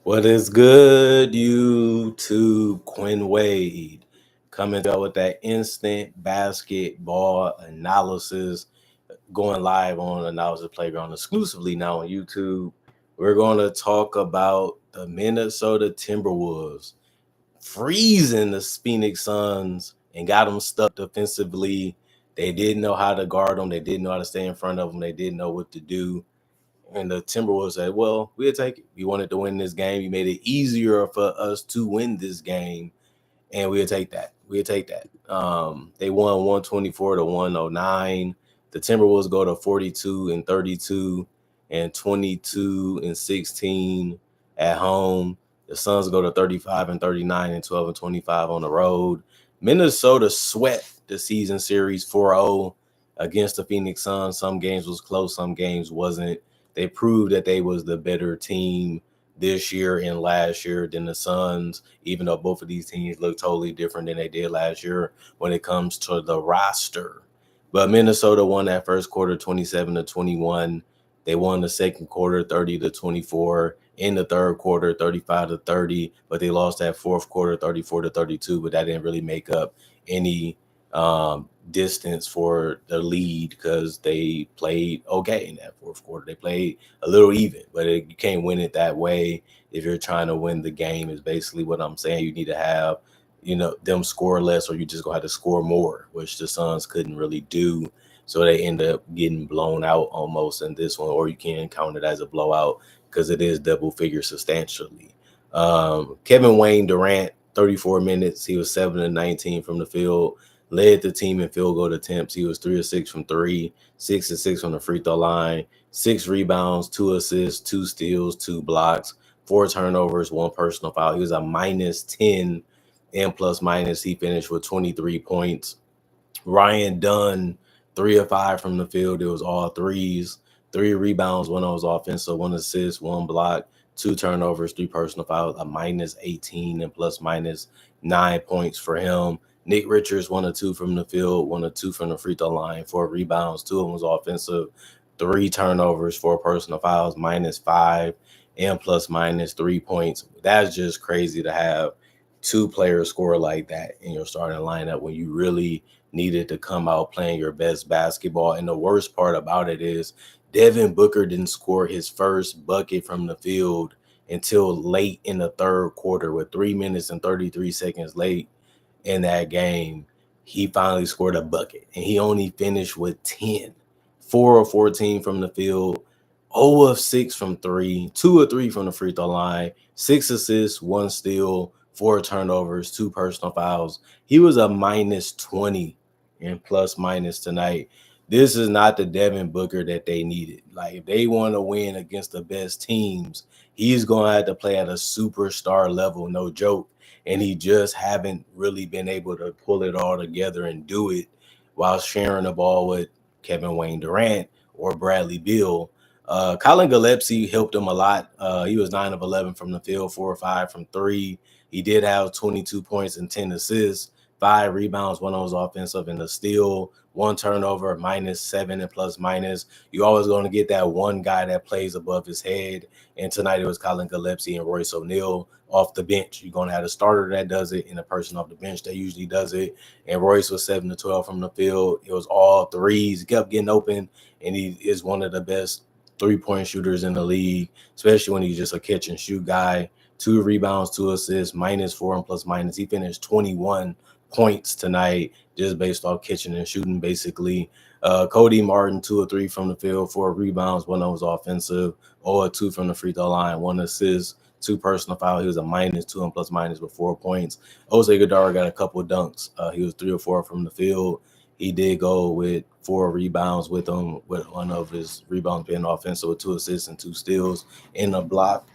What is good, YouTube? Quinn Wade coming out with that instant basketball analysis, going live on Analysis Playground exclusively now on YouTube. We're going to talk about the Minnesota Timberwolves freezing the Phoenix Suns and got them stuck defensively. They didn't know how to guard them. They didn't know how to stay in front of them. They didn't know what to do. And the Timberwolves said, well, we'll take it. We wanted to win this game. You made it easier for us to win this game, and we'll take that. We'll take that. They won 124 to 109. The Timberwolves go to 42 and 32 and 22 and 16 at home. The Suns go to 35 and 39 and 12 and 25 on the road. Minnesota swept the season series 4-0 against the Phoenix Suns. Some games was close, some games wasn't. They proved that they was the better team this year and last year than the Suns, even though both of these teams look totally different than they did last year when it comes to the roster. But Minnesota won that first quarter 27 to 21. They won the second quarter 30 to 24. In the third quarter 35 to 30, but they lost that fourth quarter 34 to 32, but that didn't really make up any distance for the lead because they played okay in that fourth quarter. They played a little even, but you can't win it that way if you're trying to win the game is basically what I'm saying. You need to have, them score less, or you just gonna have to score more, which the Suns couldn't really do. So they end up getting blown out almost in this one, or you can count it as a blowout because it is double figures substantially. Kevin Wayne Durant, 34 minutes. He was 7 of 19 from the field. Led the team in field goal attempts. He was 3 of 6 from three, 6 of 6 from the free throw line, 6 rebounds, 2 assists, 2 steals, 2 blocks, 4 turnovers, 1 personal foul. He was a minus 10 and plus minus. He finished with 23 points. Ryan Dunn, 3 of 5 from the field. It was all threes. 3 rebounds, 1 was offensive, 1 assist, 1 block, 2 turnovers, 3 personal fouls, a minus 18 and plus minus 9 points for him. Nick Richards, 1 of 2 from the field, 1 of 2 from the free throw line, 4 rebounds, 2 of them was offensive, 3 turnovers, 4 personal fouls, minus 5 and plus minus 3 points. That's just crazy to have 2 players score like that in your starting lineup when you really needed to come out playing your best basketball. And the worst part about it is Devin Booker didn't score his first bucket from the field until late in the third quarter. With 3 minutes and 33 seconds late in that game, he finally scored a bucket, and he only finished with 10. 4 of 14 from the field, 0 of 6 from 3, 2 of 3 from the free throw line, 6 assists, 1 steal, 4 turnovers, 2 personal fouls. He was a minus 20 and plus minus tonight. This is not the Devin Booker that they needed. Like, if they want to win against the best teams, he's going to have to play at a superstar level, no joke. And he just haven't really been able to pull it all together and do it while sharing the ball with Kevin Wayne Durant or Bradley Beal. Colin Gillespie helped him a lot. He was 9 of 11 from the field, 4 or 5 from 3. He did have 22 points and 10 assists, 5 rebounds, 1 was offensive, and a steal, 1 turnover, minus 7 and plus minus. You're always going to get that one guy that plays above his head. And tonight it was Colin Gillespie and Royce O'Neal off the bench. You're going to have a starter that does it and a person off the bench that usually does it. And Royce was 7 of 12 from the field. It was all threes. He kept getting open, and he is one of the best 3-point shooters in the league, especially when he's just a catch and shoot guy. 2 rebounds, 2 assists, minus 4 and plus minus. He finished 21 points tonight just based off catching and shooting, basically. Cody Martin, 2 or 3 from the field, 4 rebounds, 1 was offensive, 0 or 2 from the free throw line, 1 assist, 2 personal foul. He was a minus 2 and plus minus with 4 points. Jose Godara got a couple of dunks. He was 3 or 4 from the field. He did go with 4 rebounds with him, with 1 of his rebounds being offensive with 2 assists and 2 steals in a block.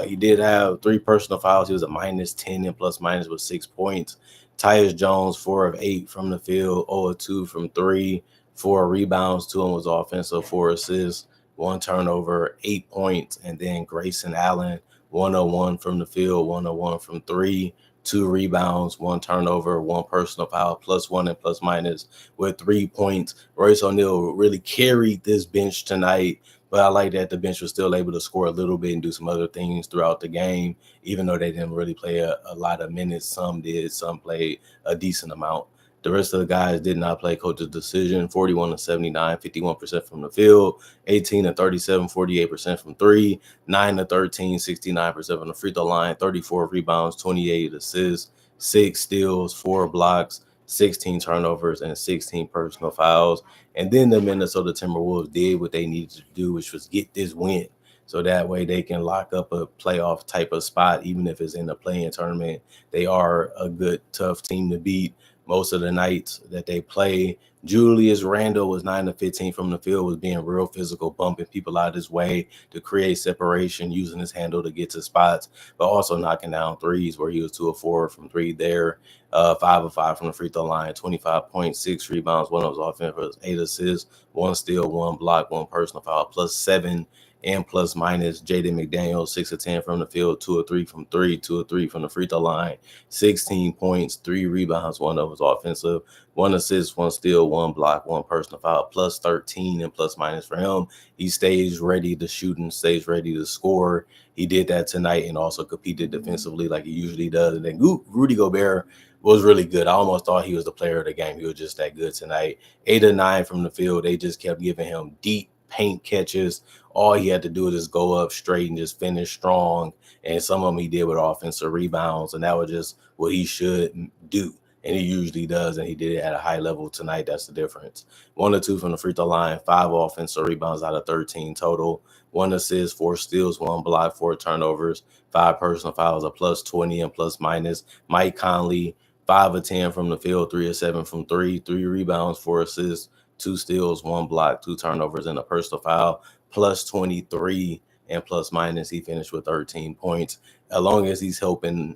He did have 3 personal fouls. He was a minus 10 and plus minus with 6 points. Tyus Jones, 4 of 8 from the field, 0 of 2 from 3, 4 rebounds, 2 was offensive, 4 assists, 1 turnover, 8 points. And then Grayson Allen, 1 of 1 from the field, 1 of 1 from 3, 2 rebounds, 1 turnover, 1 personal foul, plus 1 and plus minus with 3 points. Royce O'Neal really carried this bench tonight But I like that the bench was still able to score a little bit and do some other things throughout the game, even though they didn't really play a lot of minutes. Some did, some played a decent amount. The rest of the guys did not play coach's decision. 41 to 79, 51% from the field, 18 to 37, 48% from three, 9 to 13, 69% from the free throw line, 34 rebounds, 28 assists, 6 steals, 4 blocks, 16 turnovers, and 16 personal fouls. And then the Minnesota Timberwolves did what they needed to do, which was get this win. So that way they can lock up a playoff type of spot, even if it's in the play-in tournament. They are a good, tough team to beat most of the nights that they play. Julius Randle was 9 to 15 from the field, was being real physical, bumping people out of his way to create separation, using his handle to get to spots, but also knocking down threes where he was 2 of 4 from three there. 5 of 5 from the free throw line, 25.6 rebounds, 1 of his offense, 8 assists, 1 steal, 1 block, 1 personal foul, plus 7 and plus minus. Jaden McDaniels, 6 of 10 from the field, 2 of 3 from three, 2 of 3 from the free throw line, 16 points, 3 rebounds, 1 of his offensive, 1 assist, 1 steal, 1 block, 1 personal foul, plus 13 and plus minus for him. He stays ready to shoot and stays ready to score. He did that tonight and also competed defensively like he usually does. And then Rudy Gobert was really good. I almost thought he was the player of the game. He was just that good tonight. 8 of 9 from the field. They just kept giving him deep paint catches. All he had to do was just go up straight and just finish strong. And some of them he did with offensive rebounds. And that was just what he should do. And he usually does. And he did it at a high level tonight. That's the difference. 1 or 2 from the free throw line. 5 offensive rebounds out of 13 total. 1 assist, 4 steals, 1 block, 4 turnovers, 5 personal fouls, a plus 20 and plus minus. Mike Conley, 5 of 10 from the field, 3 of 7 from three, 3 rebounds, 4 assists, 2 steals, 1 block, 2 turnovers, and a personal foul, plus 23 and plus minus. He finished with 13 points. As long as he's helping,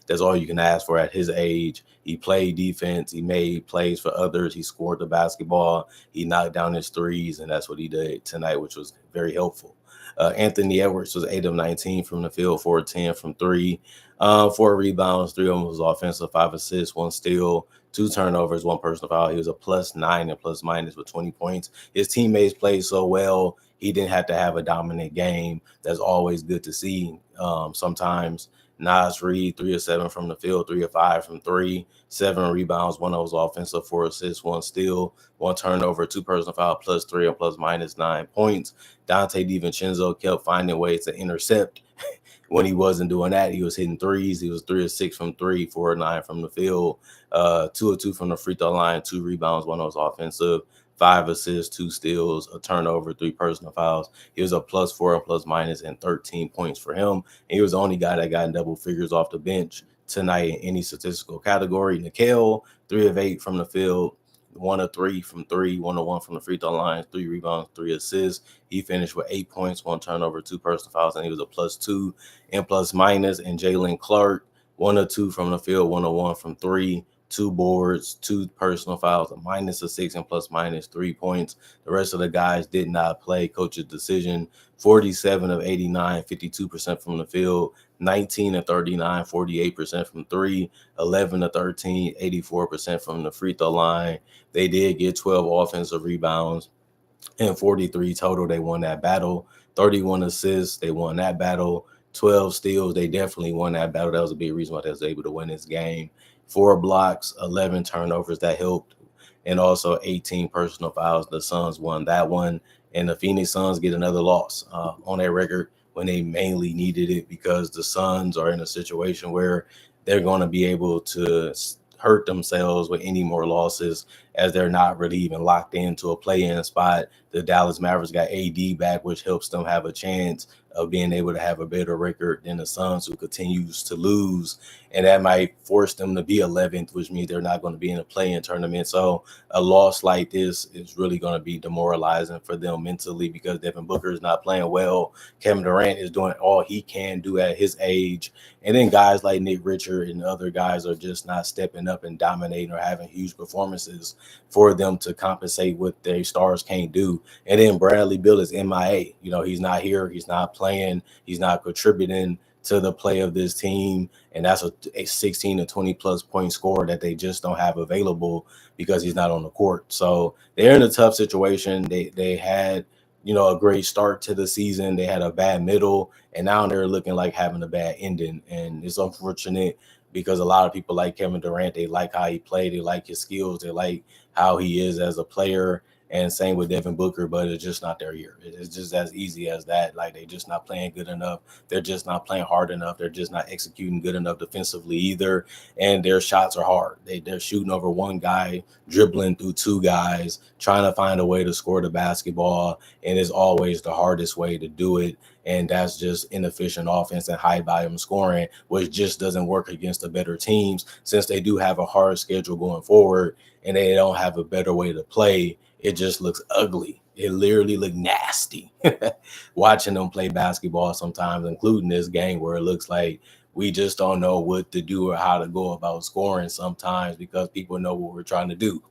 that's all you can ask for at his age. He played defense. He made plays for others. He scored the basketball. He knocked down his threes, and that's what he did tonight, which was very helpful. Anthony Edwards was 8 of 19 from the field, 4 of 10 from three, 4 rebounds, 3 of them was offensive, 5 assists, 1 steal, 2 turnovers, 1 personal foul. He was a plus 9 and plus minus with 20 points. His teammates played so well. He didn't have to have a dominant game. That's always good to see. Sometimes Nas Reed, 3 of 7 from the field, 3 of 5 from three, 7 rebounds, 1 of those offensive, 4 assists, 1 steal, 1 turnover, 2 personal foul, plus 3 and plus minus 9 points. Dante DiVincenzo kept finding ways to intercept. When he wasn't doing that, he was hitting threes. He was 3 of 6 from three, 4 of 9 from the field, 2 of 2 from the free throw line, 2 rebounds, 1 of those offensive, 5 assists, 2 steals, a turnover, 3 personal fouls. He was a plus 4 and plus minus and 13 points for him. And he was the only guy that got in double figures off the bench tonight in any statistical category. Nickel, 3 of 8 from the field, 1 of 3 from three, 1 of 1 from the free throw line, 3 rebounds, 3 assists. He finished with 8 points, 1 turnover, 2 personal fouls, and he was a plus 2 and plus minus. And Jalen Clark, 1 of 2 from the field, 1 of 1 from three, 2 boards, 2 personal fouls, a minus of 6 and plus minus 3 points. The rest of the guys did not play. Coach's decision, 47 of 89, 52% from the field, 19 of 39, 48% from three, 11 of 13, 84% from the free throw line. They did get 12 offensive rebounds and 43 total. They won that battle. 31 assists. They won that battle. 12 steals. They definitely won that battle. That was a big reason why they was able to win this game. 4 blocks, 11 turnovers. That helped. And also 18 personal fouls. The Suns won that one. And the Phoenix Suns get another loss on their record when they mainly needed it, because the Suns are in a situation where they're going to be able to hurt themselves with any more losses, as they're not really even locked into a play-in spot. The Dallas Mavericks got AD back, which helps them have a chance of being able to have a better record than the Suns, who continues to lose. And that might force them to be 11th, which means they're not going to be in a play-in tournament. So a loss like this is really going to be demoralizing for them mentally, because Devin Booker is not playing well. Kevin Durant is doing all he can do at his age. And then guys like Nick Richard and other guys are just not stepping up and dominating or having huge performances for them to compensate what their stars can't do. And then Bradley Beal is MIA. He's not here. He's not playing. He's not contributing to the play of this team. And that's a 16 to 20 plus point score that they just don't have available because he's not on the court. So they're in a tough situation. They had a great start to the season. They had a bad middle, and now they're looking like having a bad ending. And it's unfortunate because a lot of people like Kevin Durant. They like how he played. They like his skills. They like how he is as a player. And same with Devin Booker, but it's just not their year. It's just as easy as that. Like they just not playing good enough. They're just not playing hard enough. They're just not executing good enough defensively either. And their shots are hard. They're shooting over one guy, dribbling through two guys, trying to find a way to score the basketball, and it's always the hardest way to do it. And that's just inefficient offense and high volume scoring, which just doesn't work against the better teams since they do have a hard schedule going forward and they don't have a better way to play. It just looks ugly. It literally looked nasty watching them play basketball sometimes, including this game where it looks like we just don't know what to do or how to go about scoring sometimes because people know what we're trying to do.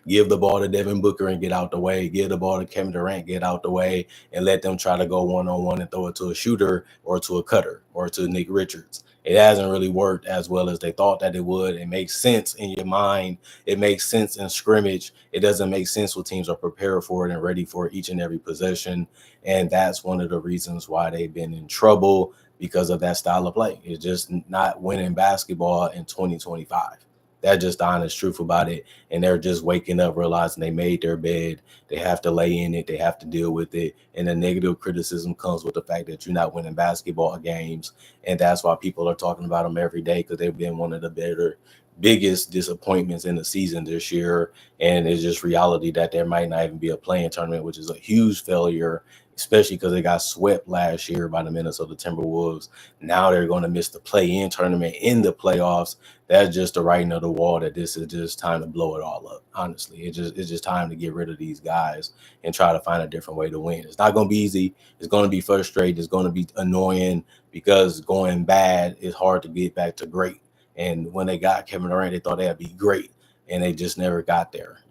Give the ball to Devin Booker and get out the way. Give the ball to Kevin Durant, get out the way, and let them try to go one-on-one and throw it to a shooter or to a cutter or to Nick Richards. It hasn't really worked as well as they thought that it would. It makes sense in your mind. It makes sense in scrimmage. It doesn't make sense when teams are prepared for it and ready for each and every possession. And that's one of the reasons why they've been in trouble because of that style of play. It's just not winning basketball in 2025. That's just the honest truth about it. And they're just waking up, realizing they made their bed. They have to lay in it. They have to deal with it. And the negative criticism comes with the fact that you're not winning basketball games. And that's why people are talking about them every day because they've been one of the biggest disappointments in the season this year. And it's just reality that there might not even be a playing tournament, which is a huge failure, especially because they got swept last year by the Minnesota Timberwolves. Now they're going to miss the play-in tournament in the playoffs. That's just the writing of the wall that this is just time to blow it all up. Honestly, it's just time to get rid of these guys and try to find a different way to win. It's not going to be easy. It's going to be frustrating. It's going to be annoying because going bad is hard to get back to great. And when they got Kevin Durant, they thought they'd be great, and they just never got there,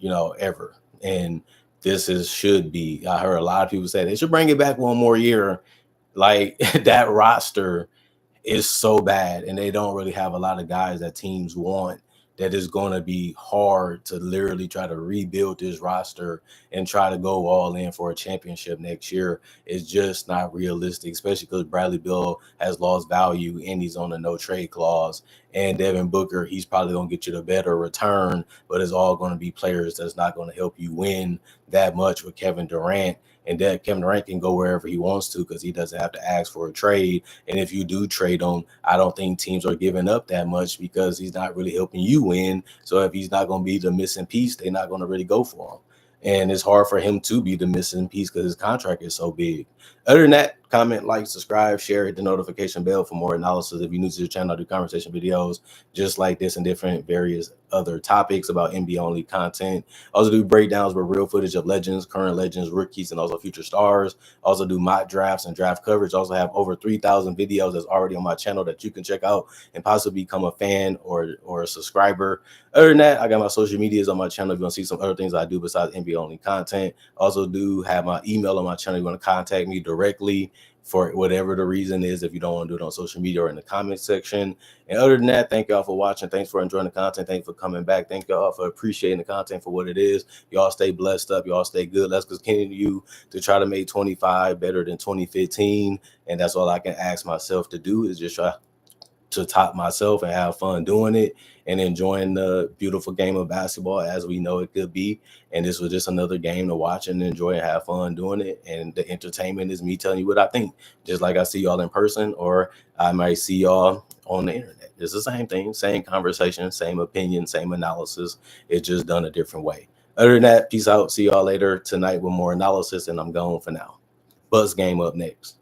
ever. And should be. I heard a lot of people say they should bring it back one more year. Like that roster is so bad, and they don't really have a lot of guys that teams want. That is going to be hard to literally try to rebuild this roster and try to go all in for a championship next year. It's just not realistic, especially because Bradley Beal has lost value and he's on a no trade clause. And Devin Booker, he's probably going to get you the better return, but it's all going to be players that's not going to help you win that much with Kevin Durant. And that Kevin Durant can go wherever he wants to because he doesn't have to ask for a trade. And if you do trade him, I don't think teams are giving up that much because he's not really helping you win. So if he's not going to be the missing piece, they're not going to really go for him. And it's hard for him to be the missing piece because his contract is so big. Other than that, comment, like, subscribe, share, hit the notification bell for more analysis. If you're new to the channel, I do conversation videos just like this and different various other topics about NBA only content. I also do breakdowns with real footage of legends, current legends, rookies, and also future stars. I also do mock drafts and draft coverage. I also have over 3,000 videos that's already on my channel that you can check out and possibly become a fan or a subscriber. Other than that, I got my social medias on my channel if you want to see some other things I do besides NBA only content. I also do have my email on my channel if you want to contact me directly for whatever the reason is, if you don't want to do it on social media or in the comment section. And other than that, thank y'all for watching. Thanks for enjoying the content. Thanks for coming back. Thank y'all for appreciating the content for what it is. Y'all stay blessed up. Y'all stay good. Let's continue to try to make 25 better than 2015. And that's all I can ask myself to do is just try to top myself and have fun doing it and enjoying the beautiful game of basketball as we know it could be. And this was just another game to watch and enjoy and have fun doing it. And the entertainment is me telling you what I think, just like I see y'all in person or I might see y'all on the internet. It's the same thing, same conversation, same opinion, same analysis. It's just done a different way. Other than that, peace out. See y'all later tonight with more analysis, and I'm gone for now. Buzz game up next.